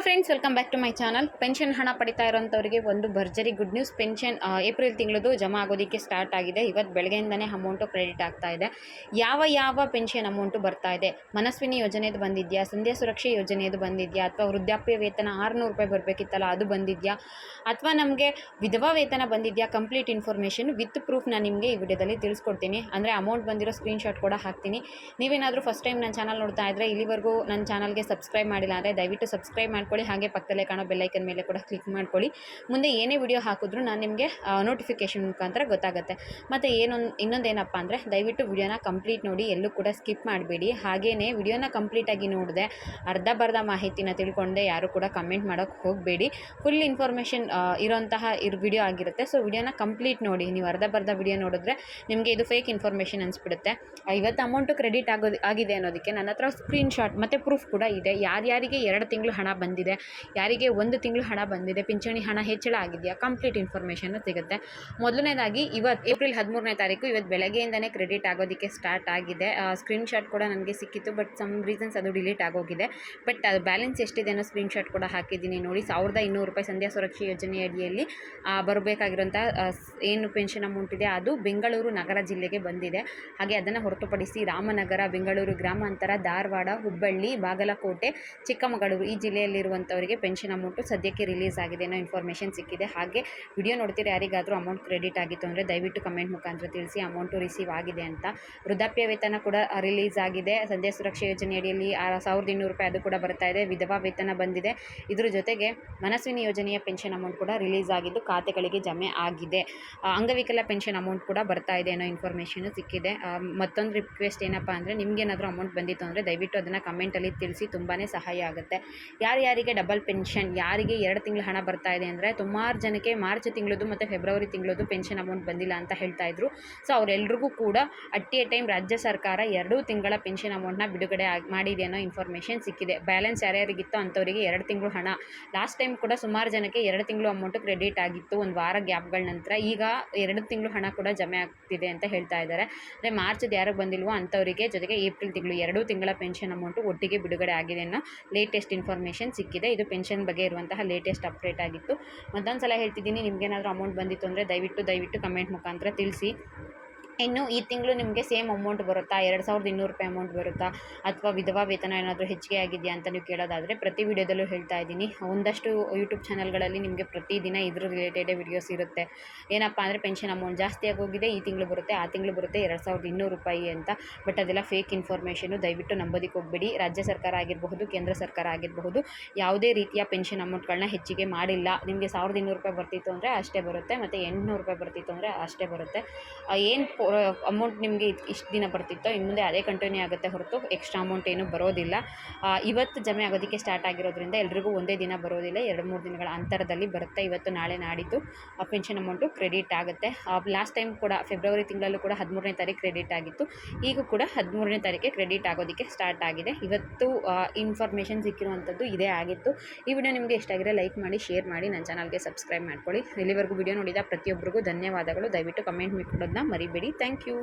Friends, welcome back to my channel. Pension ಹಣ ಪಡಿತಾ ಇರೋಂಥವರಿಗೆ ಒಂದು ಭರ್ಜರಿ ಗುಡ್ ನ್ಯೂಸ್. ಪೆನ್ಷನ್ ಏಪ್ರಿಲ್ ತಿಂಗಳದು ಜಮಾ ಆಗೋದಕ್ಕೆ ಸ್ಟಾರ್ಟ್ ಆಗಿದೆ. ಇವತ್ತು ಬೆಳಗ್ಗೆಯಿಂದನೇ ಅಮೌಂಟು ಕ್ರೆಡಿಟ್ ಆಗ್ತಾ ಇದೆ. ಯಾವ ಪೆನ್ಷನ್ ಅಮೌಂಟು ಬರ್ತಾ ಇದೆ? ಮನಸ್ವಿನಿ ಯೋಜನೆದು ಬಂದಿದೆಯಾ? ಸಂಧ್ಯಾ ಸುರಕ್ಷೆ ಯೋಜನೆಯದು ಬಂದಿದೆಯಾ? ಅಥವಾ ವೃದ್ಧಾಪ್ಯ ವೇತನ 600 ರೂಪಾಯಿ ಬರಬೇಕಿತ್ತಲ್ಲ ಅದು ಬಂದಿದೆಯಾ? ಅಥವಾ ನಮಗೆ ವಿಧವಾ ವೇತನ ಬಂದಿದೆಯಾ? ಕಂಪ್ಲೀಟ್ ಇನ್ಫಾರ್ಮೇಷನ್ ವಿತ್ ಪ್ರೂಫ್ ನಾನು ನಿಮಗೆ ಈ ವಿಡಿಯೋದಲ್ಲಿ ತಿಳಿಸ್ಕೊಡ್ತೀನಿ. ಅಂದರೆ ಅಮೌಂಟ್ ಬಂದಿರೋ ಸ್ಕ್ರೀನ್ಶಾಟ್ ಕೂಡ ಹಾಕ್ತೀನಿ. ನೀವೇನಾದರೂ ಫಸ್ಟ್ ಟೈಮ್ ನನ್ನ ಚಾನಲ್ ನೋಡ್ತಾ ಇದ್ದರೆ, ಇಲ್ಲಿವರೆಗೂ ನನ್ನ ಚಾನಲ್ಗೆ ಸಬ್ಸ್ಕ್ರೈಬ್ ಮಾಡಿಲ್ಲ ಅಂದರೆ ದಯವಿಟ್ಟು ಸಬ್ಸ್ಕ್ರೈಬ್ ಮಾಡ್ಕೊಳ್ಳಿ. ಹಾಗೆ ಪಕ್ಕದಲ್ಲೇ ಕಾಣೋ ಬೆಲ್ಲೈಕನ್ ಮೇಲೆ ಕೂಡ ಕ್ಲಿಕ್ ಮಾಡ್ಕೊಳ್ಳಿ. ಮುಂದೆ ಏನೇ ವಿಡಿಯೋ ಹಾಕಿದ್ರೂ ನಾನು ನಿಮಗೆ ನೋಟಿಫಿಕೇಷನ್ ಮುಖಾಂತರ ಗೊತ್ತಾಗುತ್ತೆ. ಮತ್ತು ಇನ್ನೊಂದೇನಪ್ಪ ಅಂದರೆ, ದಯವಿಟ್ಟು ವಿಡಿಯೋನ ಕಂಪ್ಲೀಟ್ ನೋಡಿ, ಎಲ್ಲೂ ಕೂಡ ಸ್ಕಿಪ್ ಮಾಡಬೇಡಿ. ಹಾಗೆಯೇ ವಿಡಿಯೋನ ಕಂಪ್ಲೀಟಾಗಿ ನೋಡಿದೆ ಅರ್ಧ ಮಾಹಿತಿನ ತಿಳ್ಕೊಂಡೆ ಯಾರು ಕೂಡ ಕಮೆಂಟ್ ಮಾಡೋಕ್ಕೆ ಹೋಗಬೇಡಿ. ಫುಲ್ ಇನ್ಫಾರ್ಮೇಷನ್ ಇರೋಂತಹ ವಿಡಿಯೋ ಆಗಿರುತ್ತೆ. ಸೊ ವಿಡಿಯೋನ ಕಂಪ್ಲೀಟ್ ನೋಡಿ. ನೀವು ಅರ್ಧ ವಿಡಿಯೋ ನೋಡಿದ್ರೆ ನಿಮಗೆ ಇದು ಫೇಕ್ ಇನ್ಫಾರ್ಮೇಷನ್ ಅನಿಸ್ಬಿಡುತ್ತೆ. ಇವತ್ತು ಅಮೌಂಟು ಕ್ರೆಡಿಟ್ ಆಗಿದೆ ಅನ್ನೋದಕ್ಕೆ ನನ್ನ ಹತ್ರ ಸ್ಕ್ರೀನ್ಶಾಟ್ ಮತ್ತು ಪ್ರೂಫ್ ಕೂಡ ಇದೆ. ಯಾರ್ಯಾರಿಗೆ 2 ತಿಂಗಳು ಹಣ ಬಂದಿದೆ, ಯಾರಿಗೆ 1 ತಿಂಗಳು ಹಣ ಬಂದಿದೆ, ಪಿಂಚಣಿ ಹಣ ಹೆಚ್ಚಳ ಆಗಿದೆಯಾ, ಕಂಪ್ಲೀಟ್ ಇನ್ಫಾರ್ಮೇಷನ್ ಸಿಗುತ್ತೆ. ಮೊದಲನೇದಾಗಿ ಇವತ್ತು ಏಪ್ರಿಲ್ 13ನೇ ತಾರೀಕು ಇವತ್ತು ಬೆಳಗ್ಗೆಯಿಂದನೇ ಕ್ರೆಡಿಟ್ ಆಗೋದಕ್ಕೆ ಸ್ಟಾರ್ಟ್ ಆಗಿದೆ. ಸ್ಕ್ರೀನ್ಶಾಟ್ ಕೂಡ ನನಗೆ ಸಿಕ್ಕಿತ್ತು, ಬಟ್ ಸಮ್ ರೀಸನ್ಸ್ ಅದು ಡಿಲೀಟ್ ಆಗೋಗಿದೆ. ಬಟ್ ಅದು ಬ್ಯಾಲೆನ್ಸ್ ಎಷ್ಟಿದೆ ಅನ್ನೋ ಸ್ಕ್ರೀನ್ಶಾಟ್ ಕೂಡ ಹಾಕಿದ್ದೀನಿ ನೋಡಿ. 1200 ರೂಪಾಯಿ ಸಂಧ್ಯಾ ಸುರಕ್ಷೆ ಯೋಜನೆ ಅಡಿಯಲ್ಲಿ ಬರಬೇಕಾಗಿರೋಂಥ ಏನು ಪೆನ್ಷನ್ ಅಮೌಂಟ್ ಇದೆ ಅದು ಬೆಂಗಳೂರು ನಗರ ಜಿಲ್ಲೆಗೆ ಬಂದಿದೆ. ಹಾಗೆ ಅದನ್ನು ಹೊರತುಪಡಿಸಿ ರಾಮನಗರ, ಬೆಂಗಳೂರು ಗ್ರಾಮಾಂತರ, ಧಾರವಾಡ, ಹುಬ್ಬಳ್ಳಿ, ಬಾಗಲಕೋಟೆ, ಚಿಕ್ಕಮಗಳೂರು ಈ ಜಿಲ್ಲೆಯಲ್ಲಿರುವಂಥವರಿಗೆ ಪೆನ್ಷನ್ ಅಮೌಂಟು ಸದ್ಯಕ್ಕೆ ರಿಲೀಸ್ ಆಗಿದೆ ಅನ್ನೋ ಇನ್ಫಾರ್ಮೇಷನ್ ಸಿಕ್ಕಿದೆ. ಹಾಗೆ ವಿಡಿಯೋ ನೋಡ್ತೀರಿ ಯಾರಿಗಾದರೂ ಅಮೌಂಟ್ ಕ್ರೆಡಿಟ್ ಆಗಿತ್ತು ಅಂದರೆ ದಯವಿಟ್ಟು ಕಮೆಂಟ್ ಮುಖಾಂತರ ತಿಳಿಸಿ ಅಮೌಂಟು ರಿಸೀವ್ ಆಗಿದೆ ಅಂತ. ವೃದ್ಧಾಪ್ಯ ವೇತನ ಕೂಡ ರಿಲೀಸ್ ಆಗಿದೆ. ಸಂಧ್ಯಾ ಸುರಕ್ಷೆ ಯೋಜನೆ ಅಡಿಯಲ್ಲಿ 1200 ರೂಪಾಯಿ ಅದು ಕೂಡ ಬರ್ತಾ ಇದೆ. ವಿಧವಾ ವೇತನ ಬಂದಿದೆ. ಇದ್ರ ಜೊತೆಗೆ ಮನಸ್ವಿನಿ ಯೋಜನೆಯ ಪೆನ್ಷನ್ ಅಮೌಂಟ್ ಕೂಡ ರಿಲೀಸ್ ಆಗಿದ್ದು ಖಾತೆಗಳಿಗೆ ಜಮೆ ಆಗಿದೆ. ಅಂಗವಿಕಲ ಪೆನ್ಷನ್ ಅಮೌಂಟ್ ಕೂಡ ಬರ್ತಾ ಇದೆ ಅನ್ನೋ ಇನ್ಫಾರ್ಮೇಷನ್ ಸಿಕ್ಕಿದೆ. ಮತ್ತೊಂದು ರಿಕ್ವೆಸ್ಟ್ ಏನಪ್ಪ ಅಂದರೆ, ನಿಮಗೇನಾದರೂ ಅಮೌಂಟ್ ಬಂದಿತ್ತು ಅಂದರೆ ದಯವಿಟ್ಟು ಅದನ್ನು ಕಮೆಂಟಲ್ಲಿ ತಿಳಿಸಿ, ತುಂಬಾ ಸಹಾಯ ಆಗುತ್ತೆ. ಯಾರಿಗೆ ಡಬಲ್ ಪೆನ್ಷನ್, ಯಾರಿಗೆ 2 ತಿಂಗಳು ಹಣ ಬರ್ತಾ ಇದೆ ಅಂದರೆ, ಸುಮಾರು ಜನಕ್ಕೆ ಮಾರ್ಚ್ ತಿಂಗಳದು ಮತ್ತು ಫೆಬ್ರವರಿ ತಿಂಗಳದು ಪೆನ್ಷನ್ ಅಮೌಂಟ್ ಬಂದಿಲ್ಲ ಅಂತ ಹೇಳ್ತಾ ಇದ್ರು. ಸೊ ಅವರೆಲ್ಲರಿಗೂ ಕೂಡ ಅಟ್ ಎ ಟೈಮ್ ರಾಜ್ಯ ಸರ್ಕಾರ 2 ತಿಂಗಳ ಪೆನ್ಷನ್ ಅಮೌಂಟ್ನ ಬಿಡುಗಡೆ ಮಾಡಿದೆ ಅನ್ನೋ ಇನ್ಫಾರ್ಮೇಷನ್ ಸಿಕ್ಕಿದೆ. ಬ್ಯಾಲೆನ್ಸ್ ಯಾರ್ಯಾರಿಗಿತ್ತು ಅಂಥವರಿಗೆ 2 ತಿಂಗಳು ಹಣ. ಲಾಸ್ಟ್ ಟೈಮ್ ಕೂಡ ಸುಮಾರು ಜನಕ್ಕೆ 2 ತಿಂಗಳು ಅಮೌಂಟು ಕ್ರೆಡಿಟ್ ಆಗಿತ್ತು ಒಂದು ವಾರ ಗ್ಯಾಪ್ಗಳ ನಂತರ. ಈಗ 2 ತಿಂಗಳು ಹಣ ಕೂಡ ಜಮೆ ಆಗ್ತಿದೆ ಅಂತ ಹೇಳ್ತಾ ಇದ್ದಾರೆ. ಅಂದರೆ ಮಾರ್ಚ್ದು ಯಾರಿಗೆ ಬಂದಿಲ್ವೋ ಅಂಥವರಿಗೆ, ಜೊತೆಗೆ ಏಪ್ರಿಲ್ ತಿಂಗಳು 2 ತಿಂಗಳ ಪೆನ್ಷನ್ ಅಮೌಂಟು ಒಟ್ಟಿಗೆ ಬಿಡುಗಡೆ ಆಗಿದೆ ಅನ್ನೋ ಲೇಟೆಸ್ಟ್ ಇನ್ಫಾರ್ಮೇಷನ್ ಸಿಕ್ಕಿದೆ. ಇದು ಪೆನ್ಷನ್ ಬಗ್ಗೆ ಇರುವಂತಹ ಲೇಟೆಸ್ಟ್ ಅಪ್ಡೇಟ್ ಆಗಿತ್ತು. ಮತ್ತೊಂದು ಸಲ ಹೇಳ್ತಿದ್ದೀನಿ, ನಿಮಗೇನಾದರೂ ಅಮೌಂಟ್ ಬಂದಿತ್ತು ಅಂದರೆ ದಯವಿಟ್ಟು ಕಮೆಂಟ್ ಮುಖಾಂತರ ತಿಳಿಸಿ. ಇನ್ನು ಈ ತಿಂಗಳು ನಿಮಗೆ ಸೇಮ್ ಅಮೌಂಟ್ ಬರುತ್ತಾ, 2200 ರೂಪಾಯಿ ಅಮೌಂಟ್ ಬರುತ್ತಾ, ಅಥವಾ ವಿಧವಾ ವೇತನ ಏನಾದರೂ ಹೆಚ್ಚಿಗೆ ಆಗಿದೆಯಾ ಅಂತ ನೀವು ಕೇಳೋದಾದರೆ, ಪ್ರತಿ ವಿಡಿಯೋದಲ್ಲೂ ಹೇಳ್ತಾ ಇದ್ದೀನಿ. ಒಂದಷ್ಟು ಯೂಟ್ಯೂಬ್ ಚಾನಲ್ಗಳಲ್ಲಿ ನಿಮಗೆ ಪ್ರತಿದಿನ ಇದ್ರ ರಿಲೇಟೆಡೇ ವಿಡಿಯೋಸ್ ಇರುತ್ತೆ. ಏನಪ್ಪ ಅಂದರೆ, ಪೆನ್ಷನ್ ಅಮೌಂಟ್ ಜಾಸ್ತಿ ಆಗೋಗಿದೆ, ಈ ತಿಂಗಳು ಬರುತ್ತೆ, ಆ ತಿಂಗಳು ಬರುತ್ತೆ 2200 ರೂಪಾಯಿ ಅಂತ. ಬಟ್ ಅದೆಲ್ಲ ಫೇಕ್ ಇನ್ಫಾರ್ಮೇಷನು. ದಯವಿಟ್ಟು ನಂಬೋದಕ್ಕೆ ಹೋಗಬೇಡಿ. ರಾಜ್ಯ ಸರ್ಕಾರ ಆಗಿರಬಹುದು, ಕೇಂದ್ರ ಸರ್ಕಾರ ಆಗಿರಬಹುದು, ಯಾವುದೇ ರೀತಿಯ ಪೆನ್ಷನ್ ಅಮೌಂಟ್ಗಳನ್ನ ಹೆಚ್ಚಿಗೆ ಮಾಡಿಲ್ಲ. ನಿಮಗೆ 1200 ರೂಪಾಯಿ ಬರ್ತಿತ್ತು ಅಂದರೆ ಅಷ್ಟೇ ಬರುತ್ತೆ, ಮತ್ತು 800 ರೂಪಾಯಿ ಬರ್ತಿತ್ತು ಅಂದರೆ ಅಷ್ಟೇ ಬರುತ್ತೆ. ಏನು ಅಮೌಂಟ್ ನಿಮಗೆ ಇಷ್ಟು ದಿನ ಬರ್ತಿತ್ತೋ ಇನ್ನು ಮುಂದೆ ಅದೇ ಕಂಟಿನ್ಯೂ ಆಗುತ್ತೆ ಹೊರತು ಎಕ್ಸ್ಟ್ರಾ ಅಮೌಂಟ್ ಏನೂ ಬರೋದಿಲ್ಲ. ಇವತ್ತು ಜಮೆ ಆಗೋದಕ್ಕೆ ಸ್ಟಾರ್ಟ್ ಆಗಿರೋದ್ರಿಂದ ಎಲ್ರಿಗೂ ಒಂದೇ ದಿನ ಬರೋದಿಲ್ಲ, 2-3 ದಿನಗಳ ಅಂತರದಲ್ಲಿ ಬರುತ್ತೆ. ಇವತ್ತು ನಾಳೆ ನಾಡಿದ್ದು ಪೆನ್ಷನ್ ಅಮೌಂಟು ಕ್ರೆಡಿಟ್ ಆಗುತ್ತೆ. ಲಾಸ್ಟ್ ಟೈಮ್ ಕೂಡ ಫೆಬ್ರವರಿ ತಿಂಗಳಲ್ಲೂ ಕೂಡ 13ನೇ ತಾರೀಕು ಕ್ರೆಡಿಟ್ ಆಗಿತ್ತು. ಈಗ ಕೂಡ 13ನೇ ತಾರೀಕಿಗೆ ಕ್ರೆಡಿಟ್ ಆಗೋದಕ್ಕೆ ಸ್ಟಾರ್ಟ್ ಆಗಿದೆ. ಇವತ್ತು ಇನ್ಫಾರ್ಮೇಷನ್ ಸಿಕ್ಕಿರುವಂಥದ್ದು ಇದೇ ಆಗಿತ್ತು. ಈ ವಿಡಿಯೋ ನಿಮಗೆ ಇಷ್ಟ ಆಗಿದ್ರೆ ಲೈಕ್ ಮಾಡಿ, ಶೇರ್ ಮಾಡಿ, ನನ್ನ ಚಾನಲ್ಗೆ ಸಬ್ಸ್ಕ್ರೈಬ್ ಮಾಡ್ಕೊಳ್ಳಿ. ಇಲ್ಲಿವರೆಗೂ ವಿಡಿಯೋ ನೋಡಿದ ಪ್ರತಿಯೊಬ್ಬರಿಗೂ ಧನ್ಯವಾದಗಳು. ದಯವಿಟ್ಟು ಕಮೆಂಟ್ ಕೊಡೋದನ್ನ ಮರಿಬೇಡಿ. Thank you.